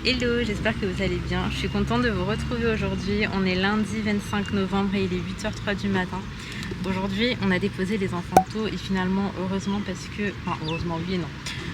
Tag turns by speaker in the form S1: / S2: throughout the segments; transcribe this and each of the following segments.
S1: Hello, j'espère que vous allez bien. Je suis contente de vous retrouver aujourd'hui. On est lundi 25 novembre et il est 8h03 du matin. Aujourd'hui, on a déposé les enfants tôt et finalement, heureusement parce que... Enfin, heureusement oui et non.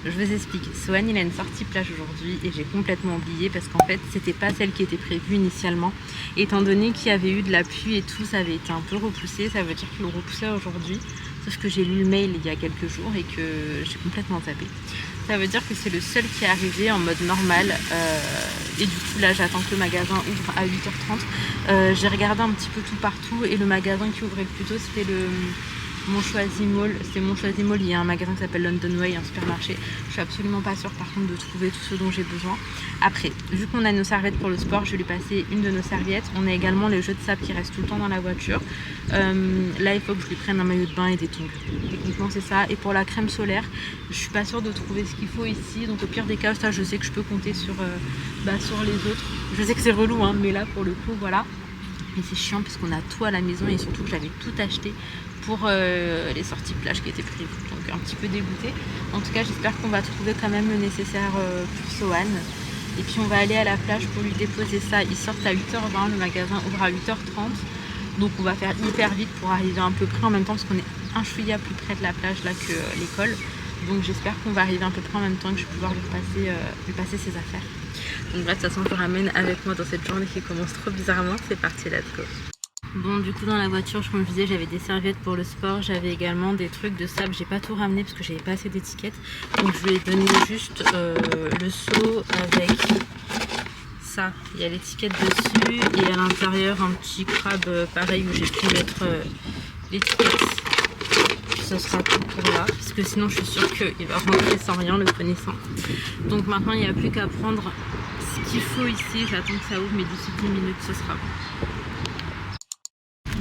S1: Je vous explique. Sohan, il a une sortie plage aujourd'hui et j'ai complètement oublié parce qu'en fait, c'était pas celle qui était prévue initialement. Étant donné qu'il y avait eu de la pluie et tout, ça avait été un peu repoussé. Ça veut dire qu'ils le repoussaient aujourd'hui. Sauf que j'ai lu le mail il y a quelques jours et que j'ai complètement zappé. Ça veut dire que c'est le seul qui est arrivé en mode normal et du coup là j'attends que le magasin ouvre à 8h30. J'ai regardé un petit peu tout partout et le magasin qui ouvrait le plus tôt c'était le Mon Choisi Mall. C'est Mon Choisi Mall, il y a un magasin qui s'appelle London Way, un supermarché. Je suis absolument pas sûre par contre de trouver tout ce dont j'ai besoin. Après, vu qu'on a nos serviettes pour le sport, je vais lui passer une de nos serviettes. On a également les jeux de sable qui restent tout le temps dans la voiture. Là il faut que je lui prenne un maillot de bain et des tongs. Techniquement c'est ça. Et pour la crème solaire, je suis pas sûre de trouver ce qu'il faut ici. Donc au pire des cas, ça je sais que je peux compter sur les autres. Je sais que c'est relou hein, mais là pour le coup voilà. Et c'est chiant parce qu'on a tout à la maison et surtout que j'avais tout acheté pour les sorties plage qui étaient prévues. Donc un petit peu dégoûtée. En tout cas j'espère qu'on va trouver quand même le nécessaire pour Sohan. Et puis on va aller à la plage pour lui déposer ça. Ils sortent à 8h20, le magasin ouvre à 8h30. Donc on va faire hyper vite pour arriver un peu près en même temps parce qu'on est un chouïa plus près de la plage là que l'école. Donc j'espère qu'on va arriver un peu près en même temps que je vais pouvoir lui passer ses affaires. Donc bref, de toute façon je le ramène avec moi dans cette journée qui commence trop bizarrement. C'est parti, let's go. Bon du coup dans la voiture, comme je disais, j'avais des serviettes pour le sport, j'avais également des trucs de sable, j'ai pas tout ramené parce que j'avais pas assez d'étiquettes. Donc je lui ai donné juste le seau avec ça, il y a l'étiquette dessus et à l'intérieur un petit crabe pareil où j'ai pu mettre l'étiquette. Ce sera tout pour là, parce que sinon je suis sûre qu'il va rentrer sans rien le connaissant. Donc maintenant il n'y a plus qu'à prendre ce qu'il faut ici, j'attends que ça ouvre mais d'ici 10 minutes ce sera bon.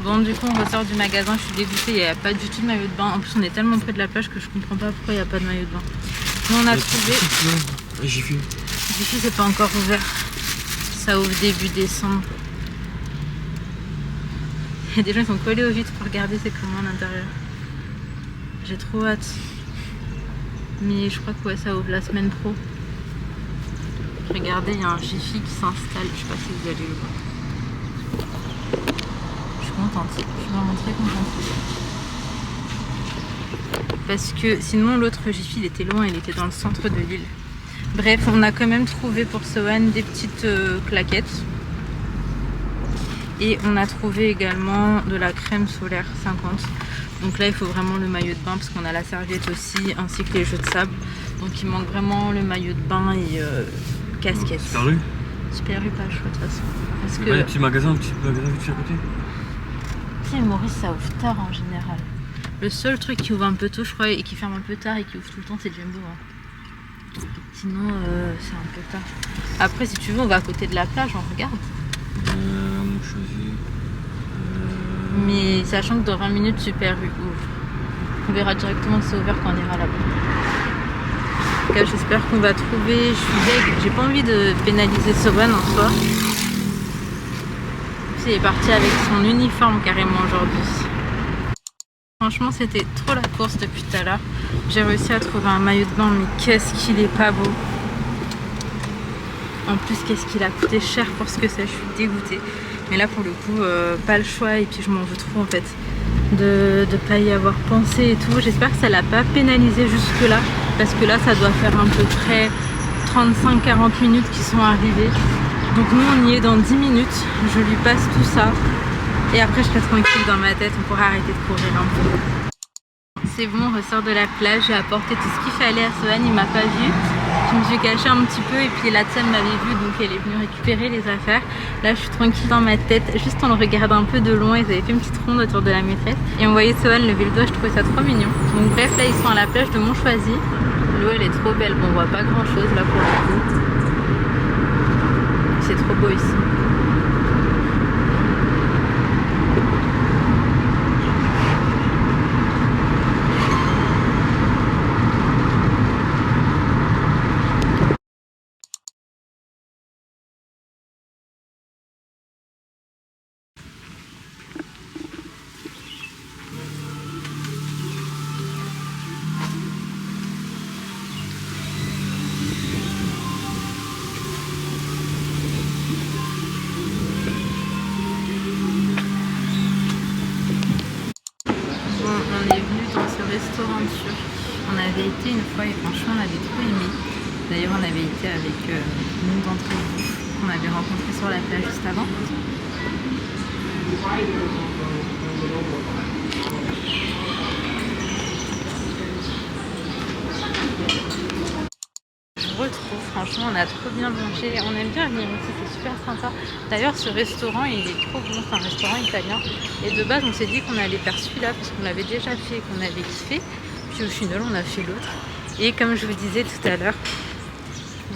S1: Bon du coup on ressort du magasin, je suis dégoûtée, il n'y a pas du tout de maillot de bain. En plus on est tellement près de la plage que je comprends pas pourquoi il n'y a pas de maillot de bain. Nous on a trouvé...
S2: Jiffy
S1: c'est pas encore ouvert. Ça ouvre début décembre. Il y a des gens qui sont collés au vitres pour regarder c'est comment à l'intérieur. J'ai trop hâte. Mais je crois que ouais, ça ouvre la semaine pro. Regardez, il y a un Jiffy qui s'installe. Je sais pas si vous allez le voir. Je suis contente. Je suis vraiment très contente. Parce que sinon l'autre Jiffy il était loin, il était dans le centre de l'île. Bref, on a quand même trouvé pour Sohan des petites claquettes. Et on a trouvé également de la crème solaire 50. Donc là il faut vraiment le maillot de bain parce qu'on a la serviette aussi ainsi que les jeux de sable. Donc il manque vraiment le maillot de bain et casquette.
S2: Super U.
S1: Super U pas le choix de toute façon. Parce
S2: que... petit magasin vite fait à côté.
S1: Puis Maurice ça ouvre tard en général. Le seul truc qui ouvre un peu tôt je crois et qui ferme un peu tard et qui ouvre tout le temps c'est Jumbo. Hein. Sinon c'est un peu tard. Après si tu veux on va à côté de la plage, on regarde.
S2: Mon choisi.
S1: Mais sachant que dans 20 minutes Super U ouvre. On verra directement si c'est ouvert quand on ira là-bas. En tout cas j'espère qu'on va trouver. Je suis deg, j'ai pas envie de pénaliser Sohan en soi. Il est parti avec son uniforme carrément aujourd'hui. Franchement c'était trop la course depuis tout à l'heure. J'ai réussi à trouver un maillot de bain mais qu'est-ce qu'il est pas beau. En plus qu'est-ce qu'il a coûté cher pour ce que c'est, je suis dégoûtée. Mais là pour le coup pas le choix et puis je m'en veux trop en fait de pas y avoir pensé et tout. J'espère que ça l'a pas pénalisé jusque là parce que là ça doit faire à peu près 35-40 minutes qu'ils sont arrivés. Donc nous on y est dans 10 minutes, je lui passe tout ça et après je serai tranquille dans ma tête, on pourra arrêter de courir un peu. C'est bon, on ressort de la plage, j'ai apporté tout ce qu'il fallait à Sohan, il m'a pas vu. Je me suis cachée un petit peu et puis la Tsem m'avait vue donc elle est venue récupérer les affaires. Là je suis tranquille dans ma tête, juste en le regardant un peu de loin, ils avaient fait une petite ronde autour de la maîtresse. Et on voyait Sohan lever le doigt, je trouvais ça trop mignon. Donc bref, là ils sont à la plage de Mon Choisi. L'eau elle est trop belle, bon on voit pas grand chose là pour le coup. C'est trop beau ici. turc. On avait été une fois et franchement on avait trop aimé. D'ailleurs on avait été avec une d'entre vous qu'on avait rencontré sur la plage juste avant. Je retrouve, franchement on a trop bien mangé, on aime bien venir ici, c'est super sympa. D'ailleurs ce restaurant il est trop bon, c'est un restaurant italien. Et de base on s'est dit qu'on allait faire celui-là parce qu'on l'avait déjà fait et qu'on avait kiffé. Puis au final on a fait l'autre. Et comme je vous disais tout à l'heure,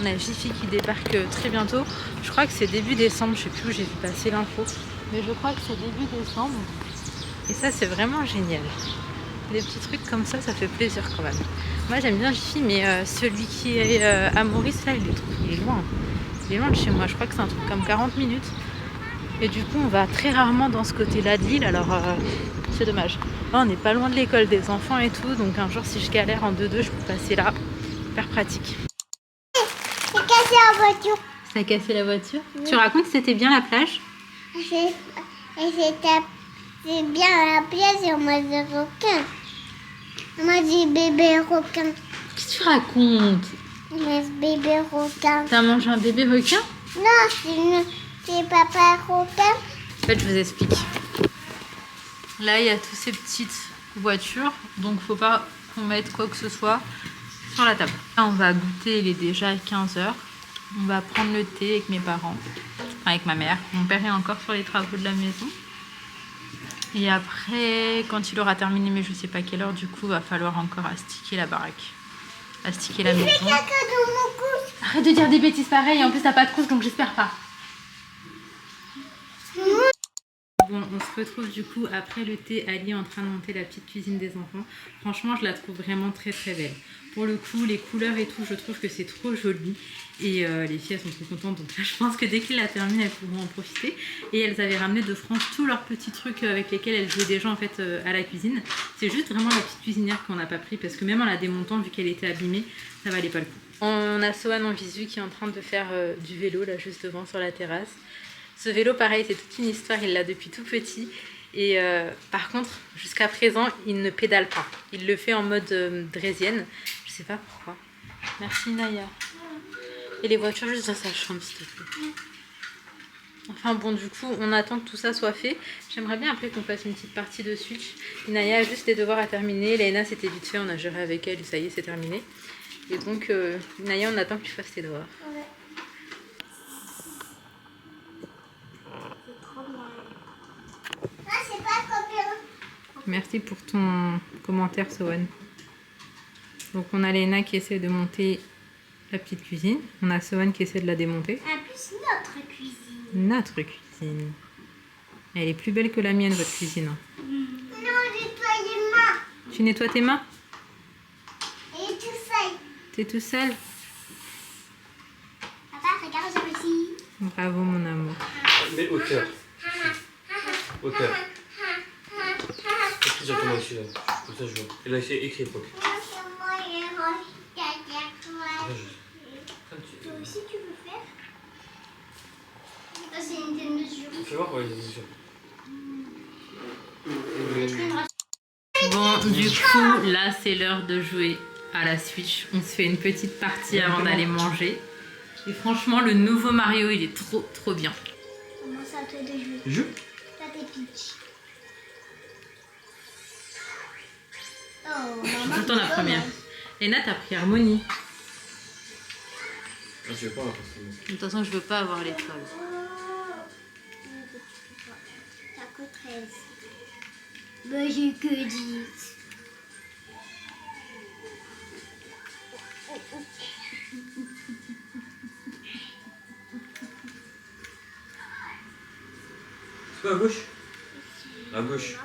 S1: on a Jiffy qui débarque très bientôt. Je crois que c'est début décembre, je sais plus où j'ai vu passer l'info. Mais je crois que c'est début décembre. Et ça c'est vraiment génial. Des petits trucs comme ça fait plaisir quand même. Moi j'aime bien Jiffy, mais celui qui est à Maurice là, il est loin. Il est loin de chez moi, je crois que c'est un truc comme 40 minutes. Et du coup on va très rarement dans ce côté-là de l'île, alors c'est dommage. Là on n'est pas loin de l'école des enfants et tout, donc un jour si je galère en 2-2, je peux passer là. Hyper pratique.
S3: J'ai cassé la voiture.
S1: Ça a cassé la voiture. Tu racontes que c'était bien la plage?
S3: Et c'est bien la plage et on m'a dit requin. On m'a dit bébé requin.
S1: Qu'est-ce que tu racontes?
S3: Mais bébé requin.
S1: T'as mangé un bébé requin?
S3: Non, c'est papa requin.
S1: En fait, je vous explique. Là, il y a toutes ces petites voitures, donc faut pas qu'on mette quoi que ce soit sur la table. Là, on va goûter, il est déjà 15h. On va prendre le thé avec mes parents, enfin avec ma mère. Mon père est encore sur les travaux de la maison. Et après, quand il aura terminé, mais je sais pas quelle heure, du coup, va falloir encore astiquer la baraque. Astiquer la maison.
S3: J'ai caca dans mon couche.
S1: Arrête de dire des bêtises pareilles, en plus t'as pas de couche, donc j'espère pas. Bon, on se retrouve du coup après le thé, Ali est en train de monter la petite cuisine des enfants. Franchement, je la trouve vraiment très très belle. Pour le coup, les couleurs et tout, je trouve que c'est trop joli. Et les filles, elles sont trop contentes. Donc là, je pense que dès qu'ils la terminent, elles pourront en profiter. Et elles avaient ramené de France tous leurs petits trucs avec lesquels elles jouaient déjà en fait à la cuisine. C'est juste vraiment la petite cuisinière qu'on n'a pas pris parce que même en la démontant, vu qu'elle était abîmée, ça valait pas le coup. On a Sohan en visu qui est en train de faire du vélo là juste devant sur la terrasse. Ce vélo, pareil, c'est toute une histoire, il l'a depuis tout petit. Et par contre, jusqu'à présent, il ne pédale pas. Il le fait en mode draisienne. Je sais pas pourquoi. Merci Naya. Et les voitures juste dans sa chambre, s'il te plaît. Enfin bon, du coup, on attend que tout ça soit fait. J'aimerais bien après qu'on fasse une petite partie de Switch. Et Naya a juste des devoirs à terminer. Léna, c'était vite fait, on a géré avec elle et ça y est, c'est terminé. Et donc, Naya, on attend que tu fasses tes devoirs.
S3: Ouais. C'est pas combien.
S1: Merci pour ton commentaire, Sohan. Donc on a Léna qui essaie de monter la petite cuisine. On a Sohan qui essaie de la démonter.
S3: En plus, notre cuisine.
S1: Notre cuisine. Elle est plus belle que la mienne, votre cuisine.
S3: Non, nettoie les mains.
S1: Tu nettoies tes mains?
S3: Et tout seul.
S1: T'es tout seul?
S3: Papa, regarde, j'ai aussi.
S1: Bravo mon amour.
S2: Mais hauteur. Hauteur. Est-ce que j'attends ici là? Comme ça je vois. Et là c'est écrit époque.
S3: Toi aussi, tu veux faire? Ça, c'est une telle mesure.
S2: Fais voir, ouais, il y a des mesures.
S1: Bon, du coup, là c'est l'heure de jouer à la Switch. On se fait une petite partie avant d'aller manger. Et franchement, le nouveau Mario, il est trop bien.
S3: Comment ça, toi, de jouer?
S2: Jeu?
S3: Ça, t'es Peach. Oh, maman.
S1: Tout le temps la première. Léna, t'as pris Harmonie.
S2: Ah, je vais pas la passer.
S1: De toute façon, je veux pas avoir l'étoile.
S3: T'as que 13. Mais j'ai que 10.
S2: C'est pas à gauche? À gauche.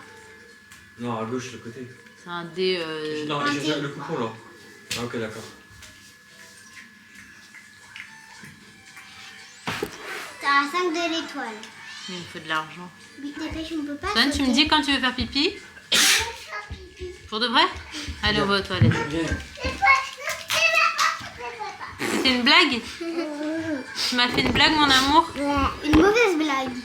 S2: Non, à gauche, le côté.
S1: C'est un dé...
S2: Non, j'ai le coupon là. Ah, ok, d'accord.
S3: T'as 5 de l'étoile.
S1: Il me faut de l'argent.
S3: Vite, dépêche, on peut pas.
S1: Sohan, tu me dis quand tu veux faire pipi? Pour de vrai? Allez, on va aux toilettes. C'est une blague? Tu m'as fait une blague, mon amour?
S3: Une mauvaise blague.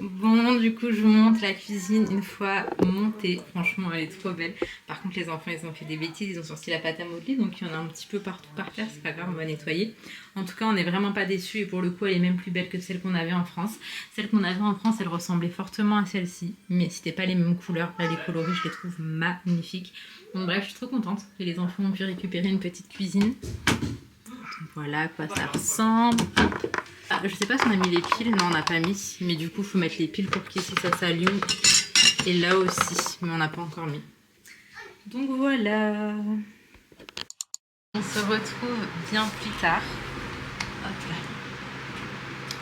S1: Bon, du coup, je vous montre la cuisine une fois montée. Franchement, elle est trop belle. Par contre, les enfants, ils ont fait des bêtises. Ils ont sorti la pâte à modeler. Donc, il y en a un petit peu partout par terre. C'est pas grave, on va nettoyer. En tout cas, on n'est vraiment pas déçus. Et pour le coup, elle est même plus belle que celle qu'on avait en France. Celle qu'on avait en France, elle ressemblait fortement à celle-ci. Mais c'était pas les mêmes couleurs. Là, les coloris, je les trouve magnifiques. Donc, bref, je suis trop contente que les enfants ont pu récupérer une petite cuisine. Donc, voilà à quoi ça ressemble. Hop. Ah, je sais pas si on a mis les piles, non on n'a pas mis, mais du coup il faut mettre les piles pour qu'ici ça s'allume, et là aussi, mais on n'a pas encore mis. Donc voilà, on se retrouve bien plus tard. Hop là.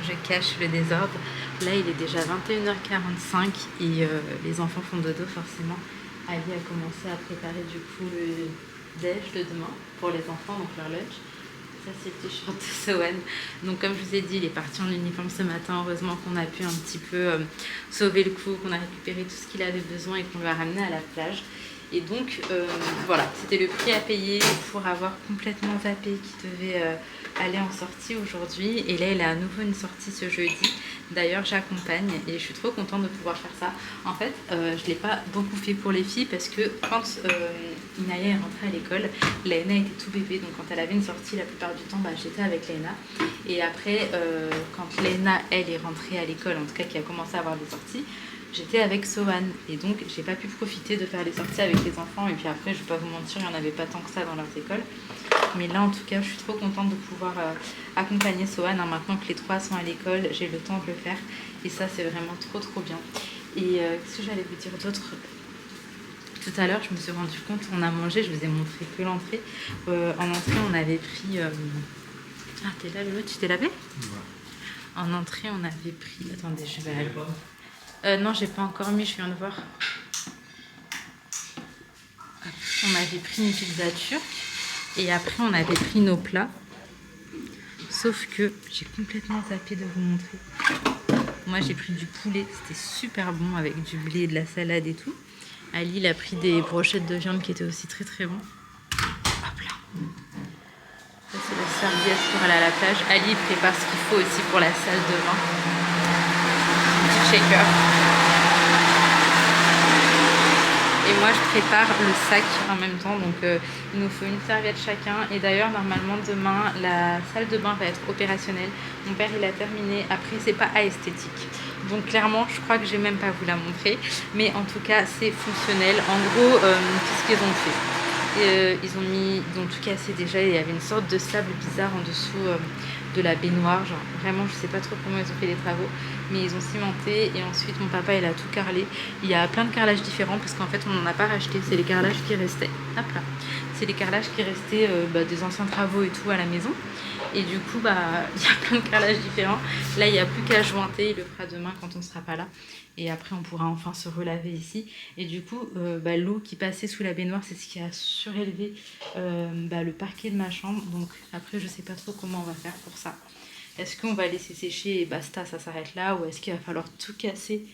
S1: Je cache le désordre, là il est déjà 21h45 et les enfants font dodo forcément. Ali a commencé à préparer du coup le déj de demain pour les enfants, donc leur lunch. Ça c'est le t-shirt de Sohan. Donc comme je vous ai dit, il est parti en uniforme ce matin. Heureusement qu'on a pu un petit peu sauver le coup, qu'on a récupéré tout ce qu'il avait besoin et qu'on l'a ramené à la plage. Et donc voilà, c'était le prix à payer pour avoir complètement zappé qui devait aller en sortie aujourd'hui. Et là il a à nouveau une sortie ce jeudi. D'ailleurs j'accompagne et je suis trop contente de pouvoir faire ça. En fait je ne l'ai pas beaucoup fait pour les filles parce que quand Inaya est rentrée à l'école, Laena était tout bébé, donc quand elle avait une sortie la plupart du temps j'étais avec Laena. Et après quand Laena elle est rentrée à l'école, en tout cas qui a commencé à avoir des sorties, j'étais avec Sohan et donc j'ai pas pu profiter de faire les sorties avec les enfants. Et puis après je vais pas vous mentir, il n'y en avait pas tant que ça dans leurs écoles. Mais là en tout cas je suis trop contente de pouvoir accompagner Sohan, hein. Maintenant que les trois sont à l'école, j'ai le temps de le faire et ça c'est vraiment trop bien. Et qu'est-ce que j'allais vous dire d'autre? Tout à l'heure je me suis rendu compte, on a mangé, je vous ai montré que l'entrée. En entrée on avait pris... Ah t'es là Lolo, tu t'es lavé? Ouais. En entrée on avait pris... Attendez, je vais aller... non j'ai pas encore mis, je viens de voir. On avait pris une pizza turque. Et après, on avait pris nos plats. Sauf que j'ai complètement zappé de vous montrer. Moi, j'ai pris du poulet. C'était super bon avec du blé, de la salade et tout. Ali, il a pris des brochettes de viande qui étaient aussi très bon. Hop là. Ça, c'est la serviette pour aller à la plage. Ali, il prépare ce qu'il faut aussi pour la salle de bain. Un petit shaker. Et moi je prépare le sac en même temps, donc il nous faut une serviette chacun. Et d'ailleurs normalement demain la salle de bain va être opérationnelle. Mon père il a terminé, après c'est pas esthétique. Donc clairement je crois que je vais même pas vous la montrer. Mais en tout cas c'est fonctionnel. En gros qu'est-ce qu'ils ont fait? Ils ont tout cassé déjà, il y avait une sorte de sable bizarre en dessous de la baignoire, genre vraiment je sais pas trop comment ils ont fait les travaux, mais ils ont cimenté et ensuite mon papa il a tout carrelé. Il y a plein de carrelages différents parce qu'en fait on n'en a pas racheté, c'est les carrelages qui restaient. Hop là, c'est les carrelages qui restaient des anciens travaux et tout à la maison. Et du coup il y a plein de carrelages différents. Là il n'y a plus qu'à jointer, il le fera demain quand on sera pas là. Et après on pourra enfin se relaver ici. Et du coup l'eau qui passait sous la baignoire c'est ce qui a surélevé le parquet de ma chambre. Donc après je sais pas trop comment on va faire pour ça. Est-ce qu'on va laisser sécher et basta, ça s'arrête là, ou est-ce qu'il va falloir tout casser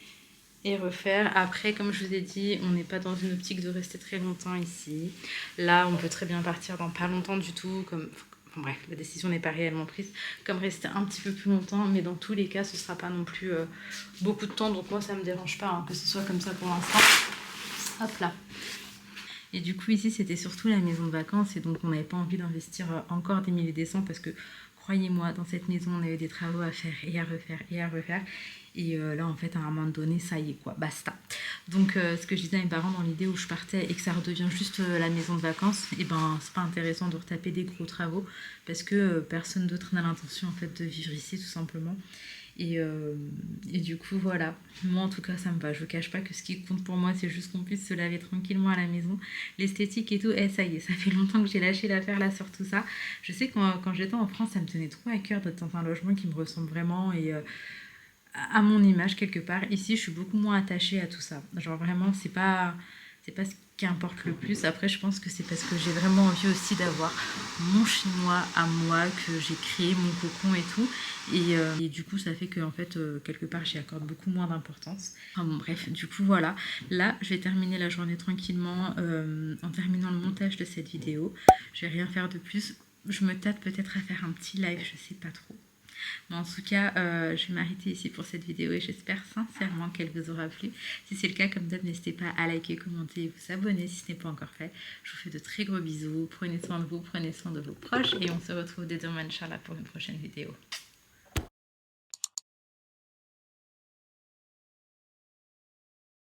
S1: et refaire? Après comme je vous ai dit, on n'est pas dans une optique de rester très longtemps ici. Là on peut très bien partir dans pas longtemps du tout, comme... Enfin, bref, la décision n'est pas réellement prise, comme rester un petit peu plus longtemps, mais dans tous les cas ce sera pas non plus beaucoup de temps, donc moi ça me dérange pas que ce soit comme ça pour l'instant. Hop là. Et du coup ici c'était surtout la maison de vacances et donc on n'avait pas envie d'investir encore des milliers des cents parce que croyez-moi dans cette maison on avait des travaux à faire et à refaire et à refaire. Et là en fait à un moment donné ça y est quoi, basta. Donc ce que je disais à mes parents dans l'idée où je partais et que ça redevient juste la maison de vacances, et ben c'est pas intéressant de retaper des gros travaux parce que personne d'autre n'a l'intention en fait de vivre ici tout simplement. Et du coup voilà, moi en tout cas ça me va, je vous cache pas que ce qui compte pour moi c'est juste qu'on puisse se laver tranquillement à la maison, l'esthétique et tout, et ça y est, ça fait longtemps que j'ai lâché l'affaire là sur tout ça. Je sais que quand j'étais en France ça me tenait trop à cœur d'être dans un logement qui me ressemble vraiment et à mon image quelque part. Ici je suis beaucoup moins attachée à tout ça, genre vraiment c'est pas ce qui importe le plus. Après je pense que c'est parce que j'ai vraiment envie aussi d'avoir mon chinois à moi, que j'ai créé mon cocon et tout, et du coup ça fait que en fait quelque part j'y accorde beaucoup moins d'importance. Enfin bon bref, du coup voilà, là je vais terminer la journée tranquillement en terminant le montage de cette vidéo. Je vais rien faire de plus, je me tâte peut-être à faire un petit live, je sais pas trop. Mais en tout cas, je vais m'arrêter ici pour cette vidéo et j'espère sincèrement qu'elle vous aura plu. Si c'est le cas, comme d'hab, n'hésitez pas à liker, commenter et vous abonner si ce n'est pas encore fait. Je vous fais de très gros bisous. Prenez soin de vous, prenez soin de vos proches et on se retrouve dès demain, Inch'Allah, pour une prochaine vidéo.